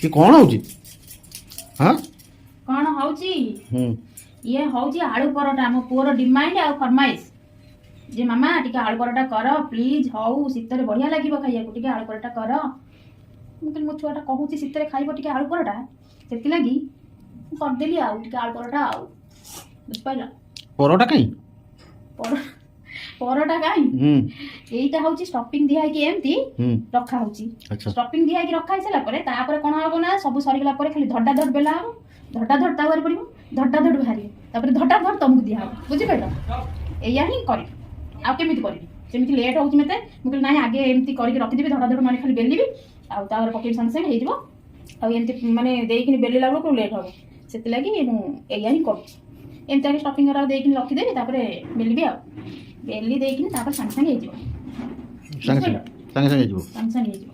ये कौन होची हां कौन होची ये होची आलू परोटा मो पुअर डिमांड आ फरमाइश जे मामा टिके आलू परोटा कर प्लीज हौ शीतरे बढ़िया लागिबो खाइया को टिके आलू परोटा कर मो छुआटा कहूची शीतरे खाइबो टिके आलू परोटा सेति लागी कर देली आ टिके आलू परोटा आ बुझ पाइला परोटा कहीं परोटा काई एटा होची स्टफिंग दिया है कि एमती रखा होची स्टफिंग दिया है कि रखा हैसला परे तापर कोन हबो ना सब सरी गला परे खाली धड्डा धड बेला हबो धड्डा धड तावर पड़िबो धड्डा धड बाहरी तापर धड्डा धड तुमको दिया हबो बुझि पाइलो एया ही करी आ केमिति करी जेमिति लेट होची मते मु कहली नाही आगे एमती करी रखि देबी धड्डा धड माने खाली बेलिबी आ तावर पके संग संग हेजिबो आ एमती माने देइकिनि बेली लागो को लेट हबो सेति लागि मु एया ही करी एमती आगे स्टफिंग रा देइकिनि रखि देबी तापर बेलिबी आ बेली देइकिनि तापर संग संग हेजिबो संग संग हेजिबो